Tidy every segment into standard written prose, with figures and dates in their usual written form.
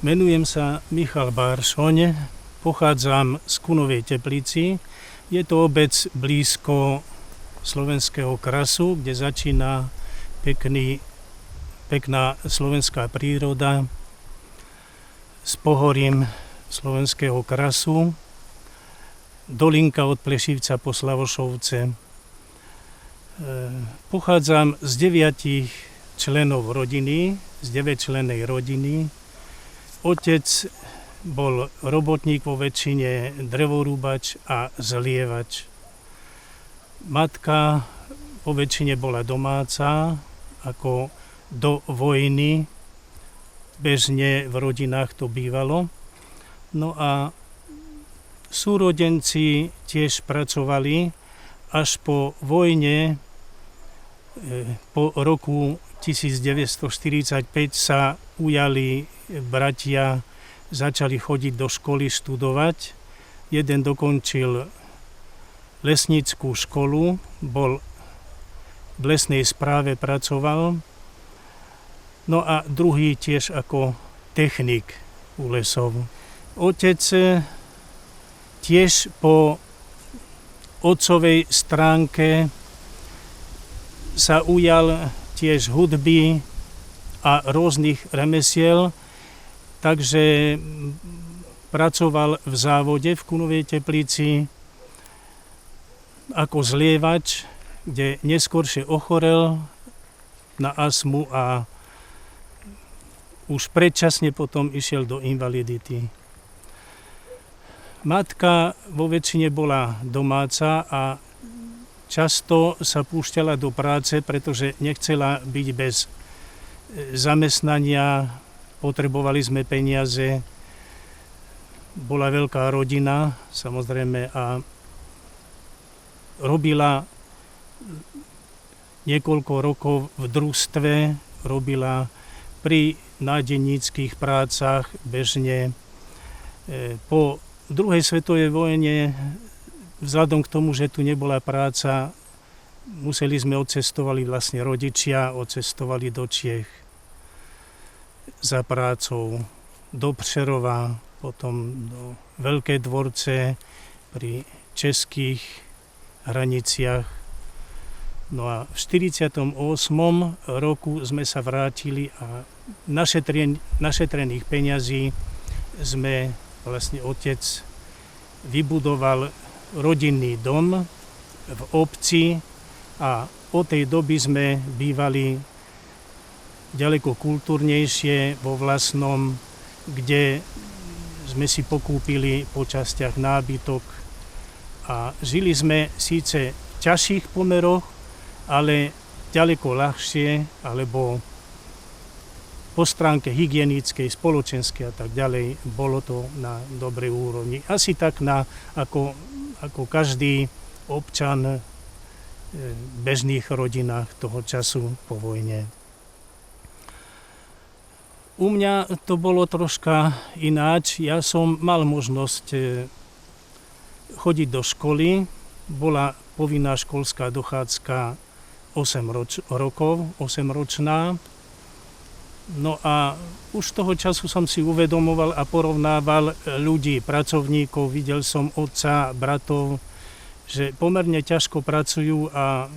Menujem sa Michal Báršoň, pochádzam z Kunovej Teplici. Je to obec blízko Slovenského krasu, kde začína pekná slovenská príroda s pohorím Slovenského krasu, dolinka od Plešivca po Slavošovce. Pochádzam z 9 členov rodiny, z 9-člennej rodiny. Otec bol robotník, vo väčšine drevorúbač a zlievač. Matka vo väčšine bola domáca, ako do vojny, bežne v rodinách to bývalo. No a súrodenci tiež pracovali, až po vojne, po roku 1945 sa ujali bratia, začali chodiť do školy študovať. Jeden dokončil lesnícku školu, bol v lesnej správe pracoval, no a druhý tiež ako technik u lesov. Otec tiež po otcovej stránke sa ujal tiež hudby a rôznych remesiel, takže pracoval v závode v Kunovej Teplici ako zlievač, kde neskôršie ochorel na astmu a už predčasne potom išiel do invalidity. Matka vo väčšine bola domáca a často sa púšťala do práce, pretože nechcela byť bez zamestnania, potrebovali sme peniaze, bola veľká rodina, samozrejme, a robila niekoľko rokov v družstve, robila pri nádeníckych prácach bežne. Po druhej svetovej vojne, vzhľadom k tomu, že tu nebola práca, museli sme odcestovali vlastne rodičia, odcestovali do Čiech za prácou, do Přerova, potom do Veľké Dvorce pri českých hraniciach. No a v 48. roku sme sa vrátili a našetrených peňazí sme vlastne otec vybudoval rodinný dom v obci a od tej doby sme bývali ďaleko kultúrnejšie vo vlastnom, kde sme si pokúpili po častiach nábytok a žili sme síce v ťažších pomeroch, ale ďaleko ľahšie, alebo po stránke hygienickej, spoločenskej a tak ďalej, bolo to na dobrej úrovni. Asi tak ako každý občan v bežných rodinách toho času po vojne. U mňa to bolo troška ináč. Ja som mal možnosť chodiť do školy. Bola povinná školská dochádzka 8-ročná. No a už toho času som si uvedomoval a porovnával ľudí, pracovníkov, videl som otca, bratov, že pomerne ťažko pracujú a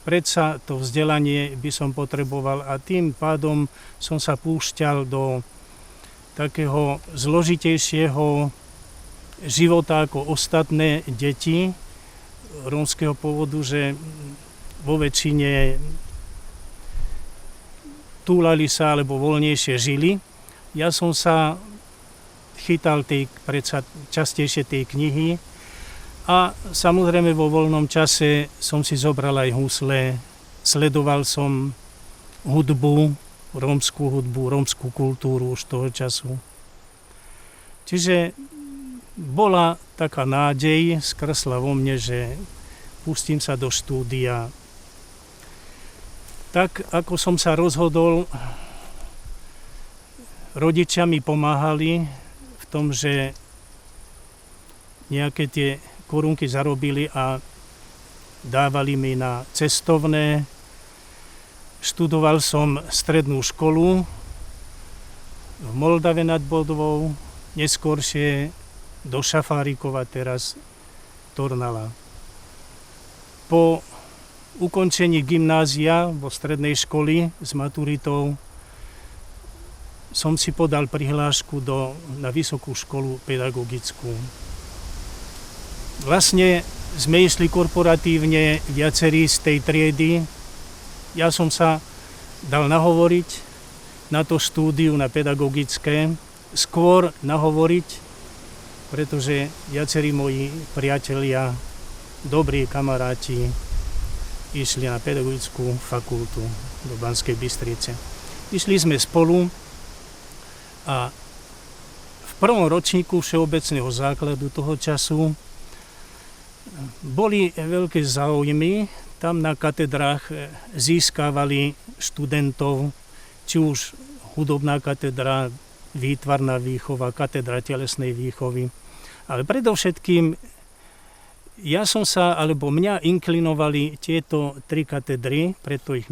predsa to vzdelanie by som potreboval a tým pádom som sa púšťal do takého zložitejšieho života ako ostatné deti rómskeho pôvodu, že vo väčšine túlali sa alebo voľnejšie žili. Ja som sa chytal predsa častejšie tej knihy a samozrejme vo voľnom čase som si zobral aj husle, sledoval som hudbu, rómsku kultúru už toho času. Čiže bola taká nádej, skrsla vo mne, že pustím sa do štúdia. Tak, ako som sa rozhodol, rodičia mi pomáhali v tom, že nejaké tie korunky zarobili a dávali mi na cestovné. Študoval som strednú školu, v Moldave nad Bodvou, neskôršie do Šafárikova, teraz Tornala. Po ukončení gymnázia vo strednej školy s maturitou som si podal prihlášku na vysokú školu pedagogickú. Vlastne sme išli korporatívne viacerí z tej triedy. Ja som sa dal nahovoriť na to štúdiu, na pedagogické, skôr nahovoriť, pretože viacerí moji priatelia, dobrí kamaráti, išli na pedagogickú fakultu do Banskej Bystrice. Išli sme spolu a v prvom ročníku všeobecného základu toho času boli veľké záujmy. Tam na katedrách získavali študentov, či už hudobná katedra, výtvarná výchova, katedra telesnej výchovy. Ale predovšetkým mňa inklinovali tieto tri katedry, preto ich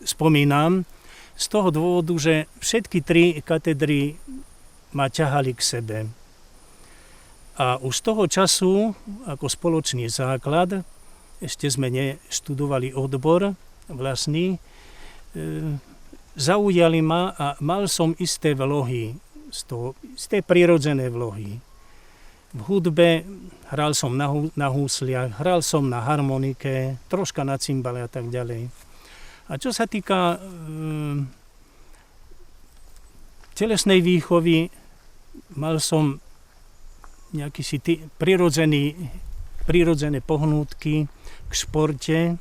spomínam, z toho dôvodu, že všetky tri katedry ma ťahali k sebe. A už z toho času, ako spoločný základ, ešte sme neštudovali odbor vlastný, zaujali ma a mal som isté vlohy, isté prirodzené vlohy. V hudbe hral som na húsliach, hral som na harmonike, troška na cimbale a tak ďalej. A čo sa týka telesnej výchovy, mal som nejaký prirodzené pohnútky k športe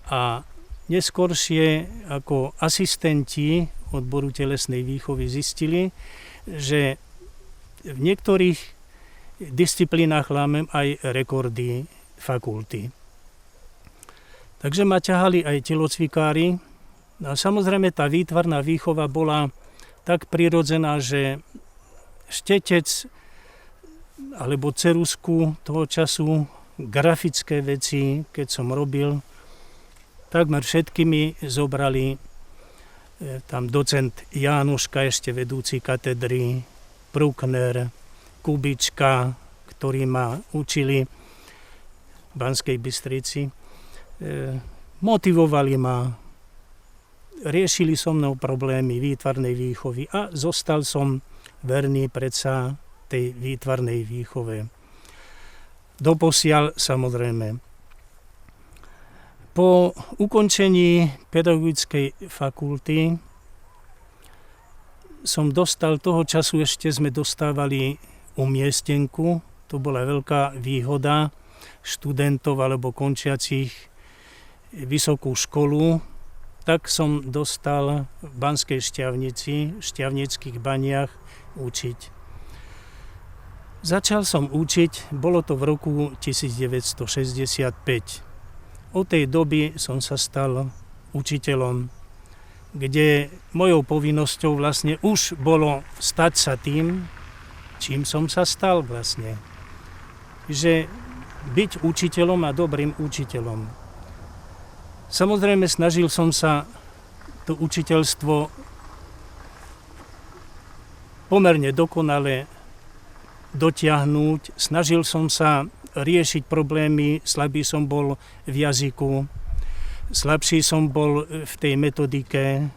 a neskôršie ako asistenti odboru telesnej výchovy zistili, že v niektorých disciplínach lámem aj rekordy fakulty. Takže ma ťahali aj telocvikári. A samozrejme tá výtvarná výchova bola tak prirodzená, že štetec alebo ceruzku toho času, grafické veci, keď som robil, takmer všetkými zobrali tam docent Jánuška, ešte vedúci katedry, Prukner, Kubička, ktorí ma učili v Banskej Bystrici. Motivovali ma, riešili so mnou problémy výtvarnej výchovy a zostal som verný predsa tej výtvarnej výchove. Doposiaľ samozrejme. Po ukončení pedagogickej fakulty som dostal, toho času ešte sme dostávali umiestnenku, to bola veľká výhoda študentov alebo končiacich vysokú školu, tak som dostal v Banskej Štiavnici, v Štiavnických baniach učiť. Začal som učiť, bolo to v roku 1965. Od tej doby som sa stal učiteľom, kde mojou povinnosťou vlastne už bolo stať sa tým, čím som sa stal vlastne. Že byť učiteľom a dobrým učiteľom. Samozrejme snažil som sa to učiteľstvo pomerne dokonale dotiahnuť. Snažil som sa riešiť problémy, slabý som bol v jazyku, slabší som bol v tej metodike.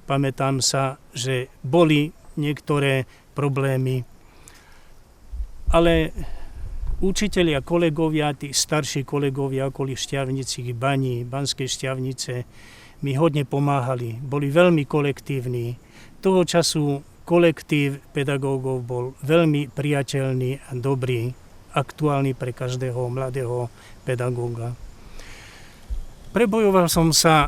Pamätám sa, že boli niektoré problémy. Ale učitelia, kolegovia, tí starší kolegovia okolo Štiavnických baní, Banskej Štiavnice mi hodne pomáhali. Boli veľmi kolektívni. Toho času kolektív pedagógov bol veľmi priateľný a dobrý, aktuálny pre každého mladého pedagóga. Prebojoval som sa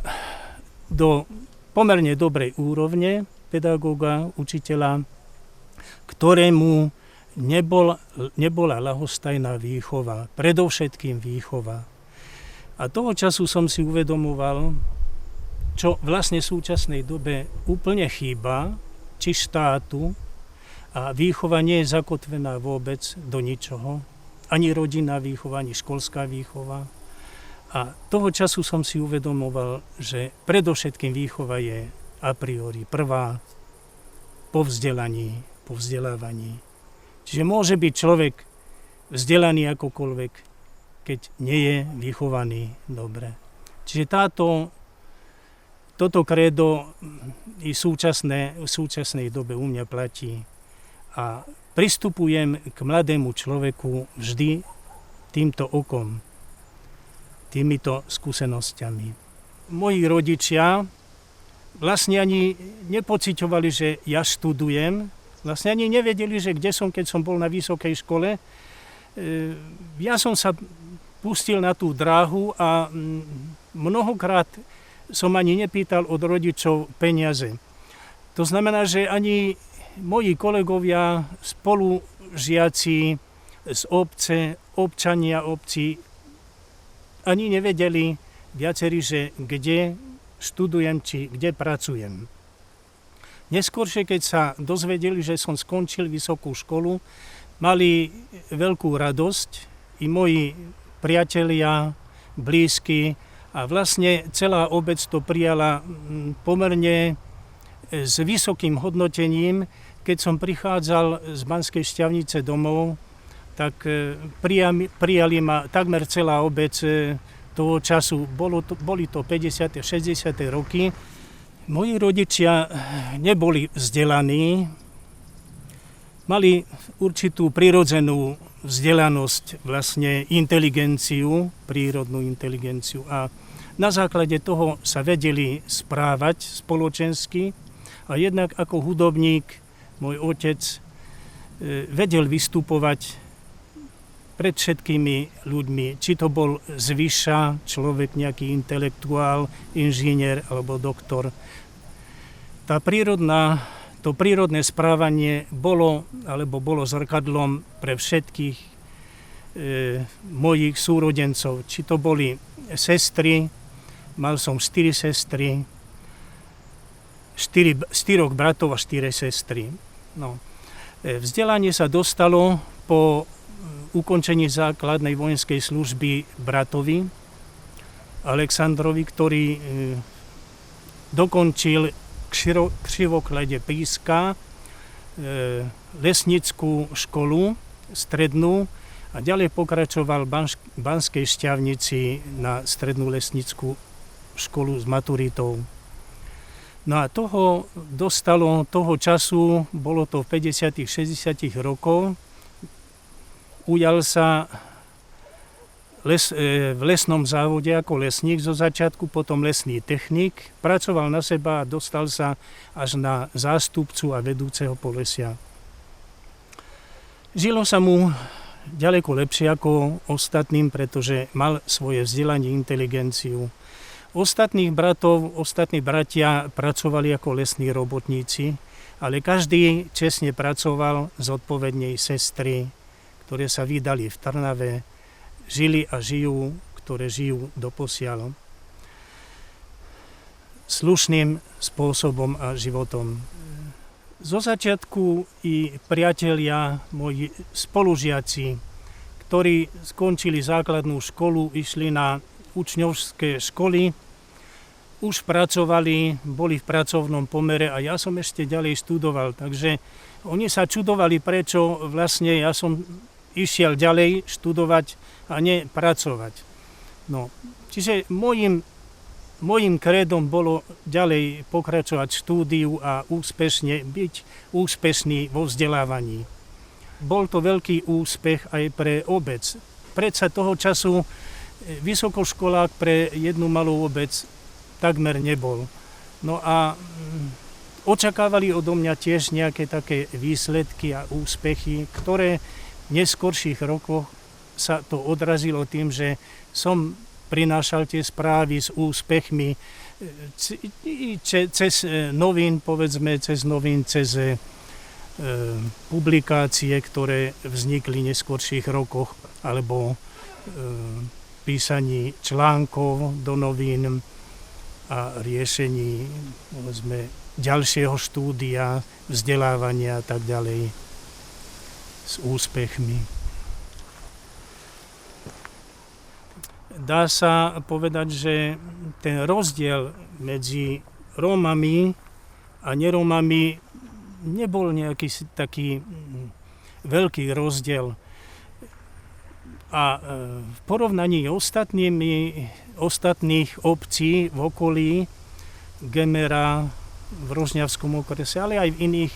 do pomerne dobrej úrovne pedagóga, učiteľa, ktorému nebola ľahostajná výchova, predovšetkým výchova. A toho času som si uvedomoval, čo vlastne v súčasnej dobe úplne chýba, či štátu, a výchova nie je zakotvená vôbec do ničoho, ani rodinná výchova, ani školská výchova. A toho času som si uvedomoval, že predovšetkým výchova je a priori prvá po vzdelávaní. Čiže môže byť človek vzdelaný akokoľvek, keď nie je vychovaný dobre. Čiže toto krédo i v súčasnej dobe u mňa platí. A pristupujem k mladému človeku vždy týmto okom, týmito skúsenosťami. Moji rodičia vlastne ani nepociťovali, že ja študujem, vlastne ani nevedeli, že kde som, keď som bol na vysokej škole. Ja som sa pustil na tú dráhu a mnohokrát som ani nepýtal od rodičov peniaze. To znamená, že ani moji kolegovia, spolužiaci z obce, občania obcí ani nevedeli viacerí, že kde študujem či kde pracujem. Neskôršie, keď sa dozvedeli, že som skončil vysokú školu, mali veľkú radosť i moji priatelia, blízky a vlastne celá obec to prijala pomerne s vysokým hodnotením. Keď som prichádzal z Banskej Štiavnice domov, tak prijali ma takmer celá obec toho času. Boli to 50. 60. roky. Moji rodičia neboli vzdelaní, mali určitú prirodzenú vzdelanosť, vlastne inteligenciu, prírodnú inteligenciu a na základe toho sa vedeli správať spoločensky a jednak ako hudobník môj otec vedel vystupovať pred všetkými ľuďmi, či to bol zvyša, človek, nejaký intelektuál, inžinier alebo doktor. To prírodné správanie bolo zrkadlom pre všetkých mojich súrodencov. Či to boli sestry, mal som 4 sestry, 4 bratov a 4 sestry. No. Vzdelanie sa dostalo po ukončení základnej vojenskej služby bratovi Aleksandrovi, ktorý dokončil Krivoklade Píska lesnickú školu strednú a ďalej pokračoval v Banskej Štiavnici na strednú lesnickú školu s maturitou. No a toho času, bolo to v 50. 60. rokoch, ujal sa v lesnom závode ako lesník zo začiatku, potom lesný technik, pracoval na seba a dostal sa až na zástupcu a vedúceho polesia. Žilo sa mu ďaleko lepšie ako ostatným, pretože mal svoje vzdelanie, inteligenciu. Ostatní bratia pracovali ako lesní robotníci, ale každý čestne pracoval zodpovedne sestry, ktoré sa vydali v Trnave, žili a žijú, ktoré žijú doposiaľ slušným spôsobom a životom. Zo začiatku i priatelia, moji spolužiaci, ktorí skončili základnú školu, išli na učňovské školy, už pracovali, boli v pracovnom pomere a ja som ešte ďalej študoval, takže oni sa čudovali, prečo vlastne ja som išiel ďalej študovať a nie pracovať. No, čiže môjim krédom bolo ďalej pokračovať štúdiu a byť úspešný vo vzdelávaní. Bol to veľký úspech aj pre obec. Predsa toho času vysokoškolák pre jednu malú obec takmer nebol. No a očakávali odo mňa tiež nejaké také výsledky a úspechy, ktoré v neskorších rokoch sa to odrazilo tým, že som prinášal tie správy s úspechmi cez novín, cez publikácie, ktoré vznikli v neskorších rokoch, alebo písaní článkov do novín a riešení ďalšieho štúdia, vzdelávania a tak ďalej s úspechmi. Dá sa povedať, že ten rozdiel medzi Rómami a nerómami nebol nejaký taký veľký rozdiel. A v porovnaní ostatných obcí v okolí Gemera, v Rožňavskom okrese, ale aj v iných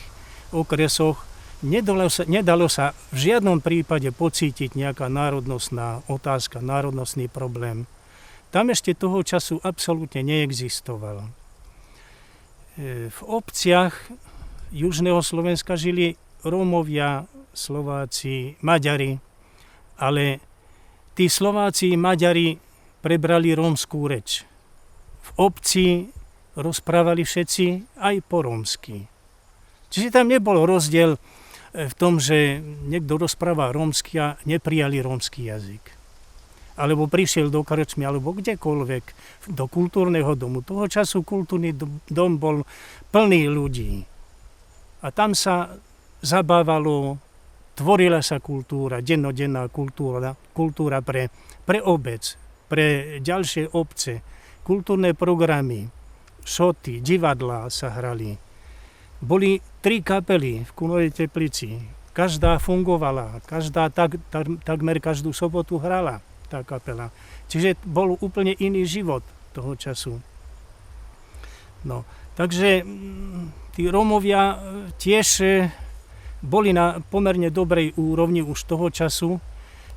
okresoch, nedalo sa v žiadnom prípade pocítiť nejaká národnostná otázka, národnostný problém. Tam ešte toho času absolútne neexistoval. V obciach južného Slovenska žili Rómovia, Slováci, Maďari, ale tí Slováci, Maďari prebrali rómskú reč. V obci rozprávali všetci aj po rómsky. Čiže tam nebol rozdiel v tom, že niekto rozpráva rómsky a neprijali rómsky jazyk. Alebo prišiel do krčmy, alebo kdekoľvek, do kultúrneho domu. Toho času kultúrny dom bol plný ľudí. A tam sa zabávalo, tvorila sa kultúra, dennodenná kultúra pre obec, pre ďalšie obce, kultúrne programy, šoty, divadlá sa hrali. Boli 3 kapely v Kunovej Teplici. Každá fungovala, takmer každú sobotu hrala tá kapela. Čiže bol úplne iný život toho času. No, takže tí Rómovia tiež boli na pomerne dobrej úrovni už toho času.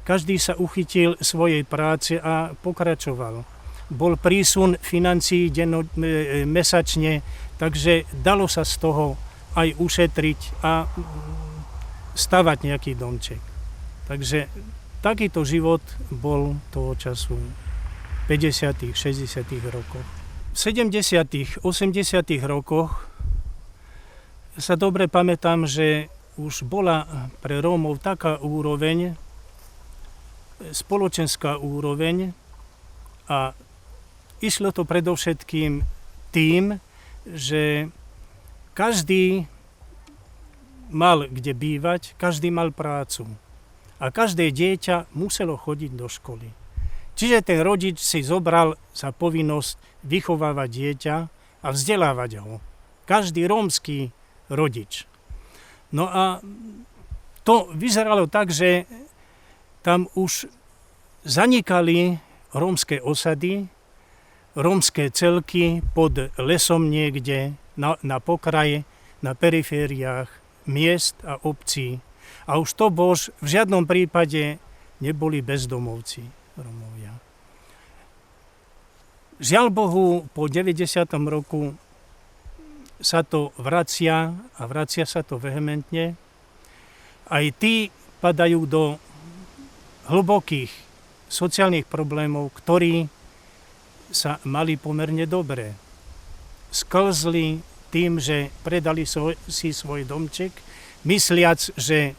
Každý sa uchytil svojej práce a pokračoval. Bol prísun financií mesačne, takže dalo sa z toho aj ušetriť a stavať nejaký domček. Takže takýto život bol toho času v 50. 60. rokoch. V 70. 80. rokoch sa dobre pamätám, že už bola pre Rómov taká úroveň, spoločenská úroveň, a išlo to predovšetkým tým, že každý mal kde bývať, každý mal prácu a každé dieťa muselo chodiť do školy. Čiže ten rodič si zobral za povinnosť vychovávať dieťa a vzdelávať ho. Každý rómsky rodič. No a to vyzeralo tak, že tam už zanikali rómske osady, rómske celky pod lesom niekde, na pokraji, na perifériách miest a obcí. A už to bož v žiadnom prípade neboli bezdomovci Rómovia. Žiaľ Bohu, po 90. roku sa to vracia a vracia sa to vehementne. Aj tí padajú do hlbokých sociálnych problémov, ktorí sa mali pomerne dobre. Sklzli tým, že predali si svoj domček, mysliac, že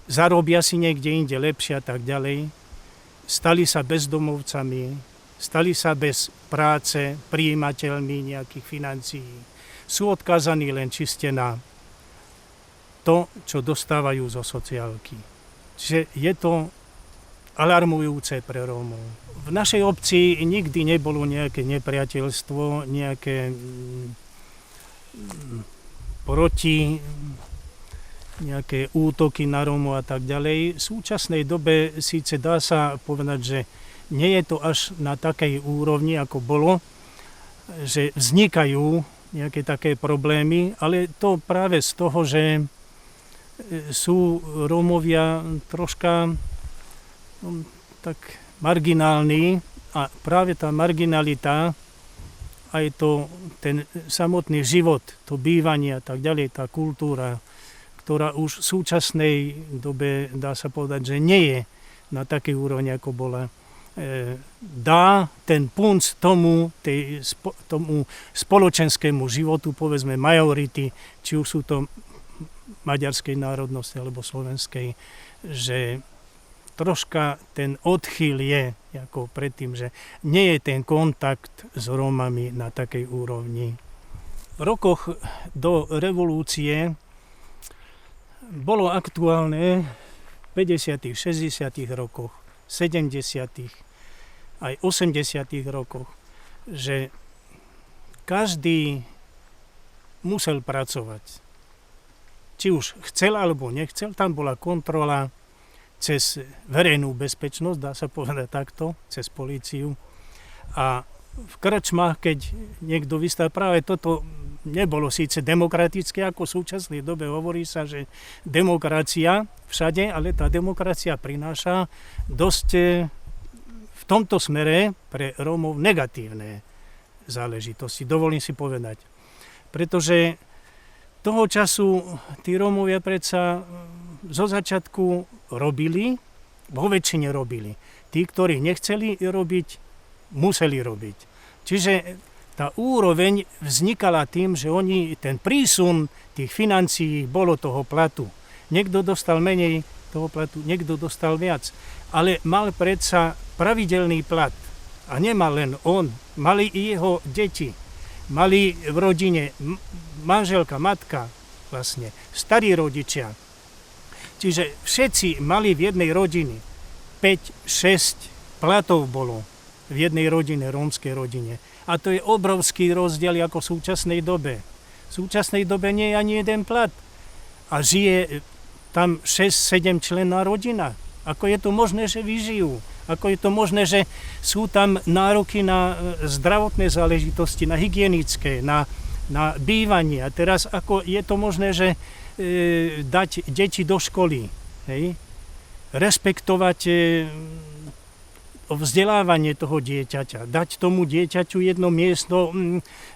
zarobia si niekde inde lepšie a tak ďalej. Stali sa bezdomovcami, stali sa bez práce, prijímateľmi nejakých financií. Sú odkázaní len čiste na to, čo dostávajú zo sociálky. Čiže je to alarmujúce pre Rómov. V našej obci nikdy nebolo nejaké nepriateľstvo, nejaké nejaké útoky na Rómov a tak ďalej. V súčasnej dobe síce dá sa povedať, že nie je to až na takej úrovni, ako bolo, že vznikajú nejaké také problémy, ale to práve z toho, že sú Rómovia troška tak marginálni a práve tá marginalita, aj ten samotný život, to bývanie a tak ďalej, tá kultúra, ktorá už v súčasnej dobe, dá sa povedať, že nie je na takej úrovni, ako bola, dá ten punc tomu spoločenskému životu, povedzme majority, či už sú to maďarskej národnosti alebo slovenskej, že troška ten odchyl je ako predtým, že nie je ten kontakt s Rómami na takej úrovni. V rokoch do revolúcie bolo aktuálne v 50., 60. rokoch, 70., aj 80. rokoch, že každý musel pracovať. či už chcel alebo nechcel, tam bola kontrola cez verejnú bezpečnosť, dá sa povedať takto, cez políciu. A v krčmách, keď niekto vystavil, práve toto nebolo síce demokratické, ako v súčasnej dobe hovorí sa, že demokracia všade, ale tá demokracia prináša dosť v tomto smere pre Rómov negatívne záležitosti, dovolím si povedať. Pretože toho času tí Rómovia predsa zo začiatku robili, vo väčšine robili. Tí, ktorí nechceli robiť, museli robiť. Čiže tá úroveň vznikala tým, že ten prísun tých financií bolo toho platu. Niekto dostal menej toho platu, niekto dostal viac. Ale mal predsa pravidelný plat. A nemal len on, mali i jeho deti. Mali v rodine manželka, matka, vlastne, starí rodičia. Čiže všetci mali v jednej rodine 5-6 platov bolo v jednej rodine, rómskej rodine. A to je obrovský rozdiel ako v súčasnej dobe. V súčasnej dobe nie je ani jeden plat. A žije tam 6-7 členná rodina. Ako je to možné, že vyžijú? Ako je to možné, že sú tam nároky na zdravotné záležitosti, na hygienické, na bývanie. A teraz ako je to možné, že dať deti do školy, hej? Rešpektovať vzdelávanie toho dieťaťa, dať tomu dieťaťu jedno miesto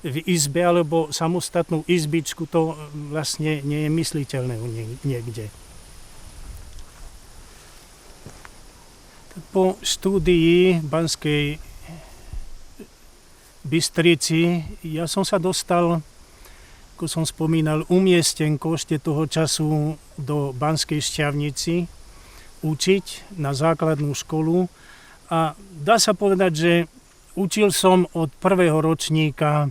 v izbe alebo samostatnú izbičku, to vlastne nie je mysliteľné niekde. Po štúdii v Banskej Bystrici ja som sa dostal, ako som spomínal, umiestenko ešte toho času do Banskej Štiavnici učiť na základnú školu. A dá sa povedať, že učil som od prvého ročníka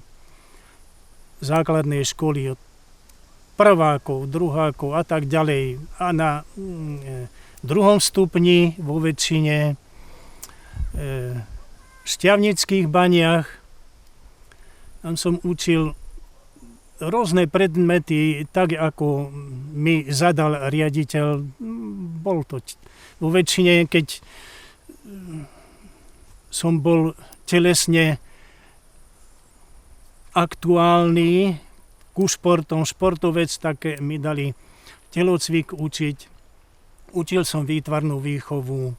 základnej školy, od prvákov, druhákov a tak ďalej. A na druhom stupni vo väčšine šťavnických baniach tam som učil rôzne predmety, tak ako mi zadal riaditeľ. Bol to vo väčšine, keď som bol telesne aktuálny ku športom, športovec, tak mi dali telocvik učiť. Učil som výtvarnú výchovu,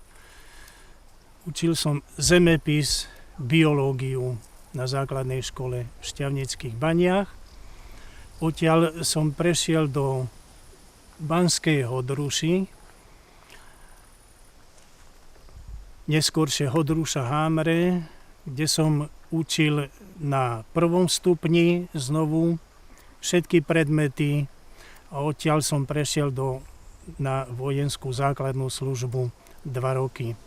učil som zemepis, biológiu na základnej škole v Šťavnických baniach. Odtiaľ som prešiel do Banskej Hodruši, neskôršie Hodruša Hámre, kde som učil na prvom stupni znovu všetky predmety a odtiaľ som prešiel na vojenskú základnú službu 2 roky.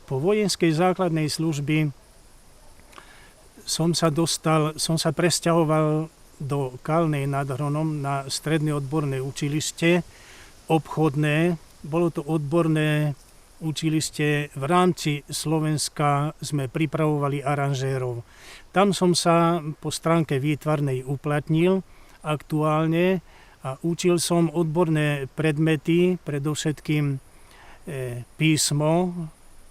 Po vojenskej základnej služby som sa presťahoval do Kalnej nad Hronom na stredné odborné učilište obchodné. Bolo to odborné učilište, v rámci Slovenska sme pripravovali aranžérov. Tam som sa po stránke výtvarnej uplatnil aktuálne a učil som odborné predmety, predovšetkým písmo,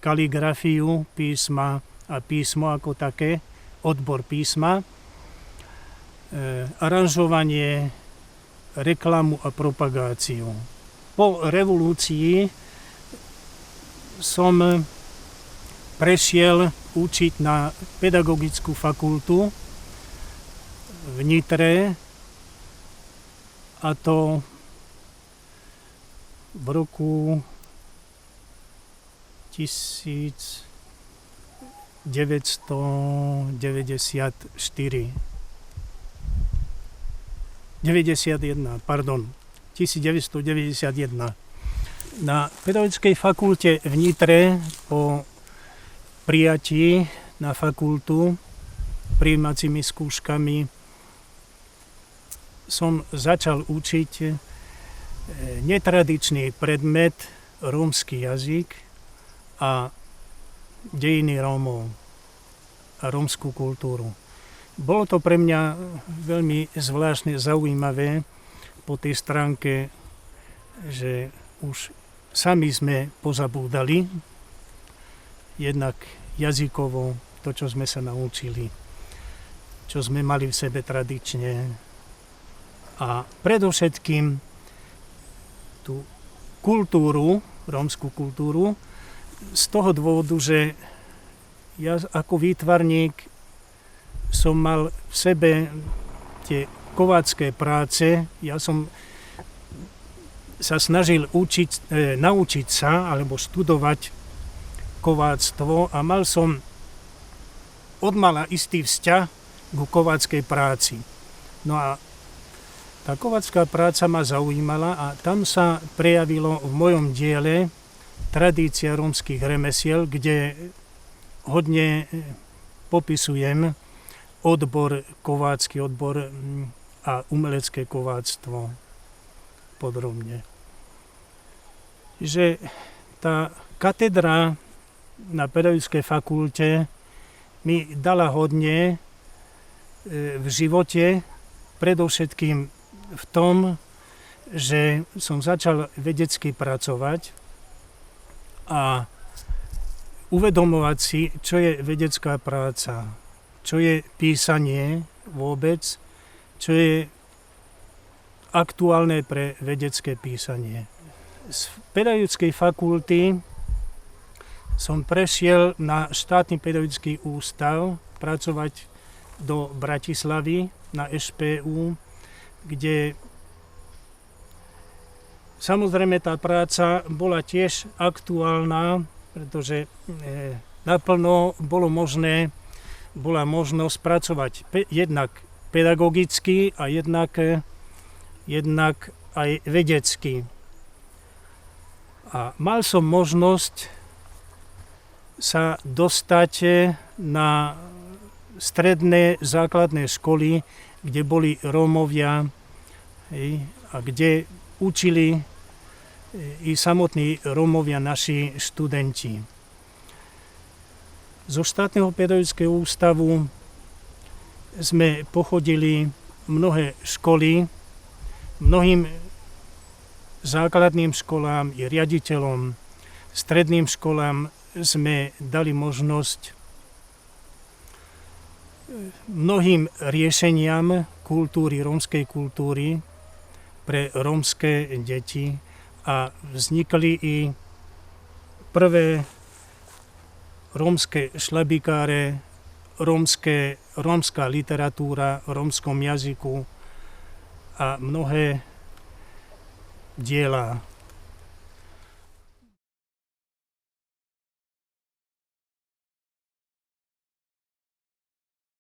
kaligrafiu písma a písmo ako také, odbor písma, aranžovanie, reklamu a propagáciu. Po revolúcii som prešiel učiť na pedagogickú fakultu v Nitre, a to v roku 1991. Na pedagogickej fakulte v Nitre po prijatí na fakultu prijímacími skúškami som začal učiť netradičný predmet rómsky jazyk a dejiny Rómov a rómskú kultúru. Bolo to pre mňa veľmi zvláštne zaujímavé, po tej stránke, že už sami sme pozabúdali, jednak jazykovo, to, čo sme sa naučili, čo sme mali v sebe tradične a predovšetkým tú kultúru, rómsku kultúru, z toho dôvodu, že ja ako výtvarník som mal v sebe tie kovácké práce, ja som sa snažil naučiť sa alebo študovať kováctvo a mal som odmala istý vzťah k kováckej práci. No a tá kovácká práca ma zaujímala a tam sa prejavilo v mojom diele tradícia rómskych remesiel, kde hodne popisujem kovácky odbor a umelecké kováctvo podrobne. Že tá katedra na pedagogickej fakulte mi dala hodne v živote, predovšetkým v tom, že som začal vedecky pracovať a uvedomovať si, čo je vedecká práca, čo je písanie vôbec, čo je aktuálne pre vedecké písanie. Z pedagogickej fakulty som prešiel na štátny pedagogický ústav pracovať do Bratislavy na SPU, kde samozrejme tá práca bola tiež aktuálna, pretože naplno bola možnosť pracovať jednak pedagogicky a jednak aj vedecky. A mal som možnosť sa dostať na stredné základné školy, kde boli Rómovia a kde učili i samotní Rómovia, naši študenti. Zo štátneho pedagogického ústavu sme pochodili mnohé školy, mnohým základným školám i riaditeľom, stredným školám sme dali možnosť mnohým riešeniam rómskej kultúry pre rómske deti a vznikli i prvé rómske šlabikáre, rómska literatúra v rómskom jazyku a mnohé diela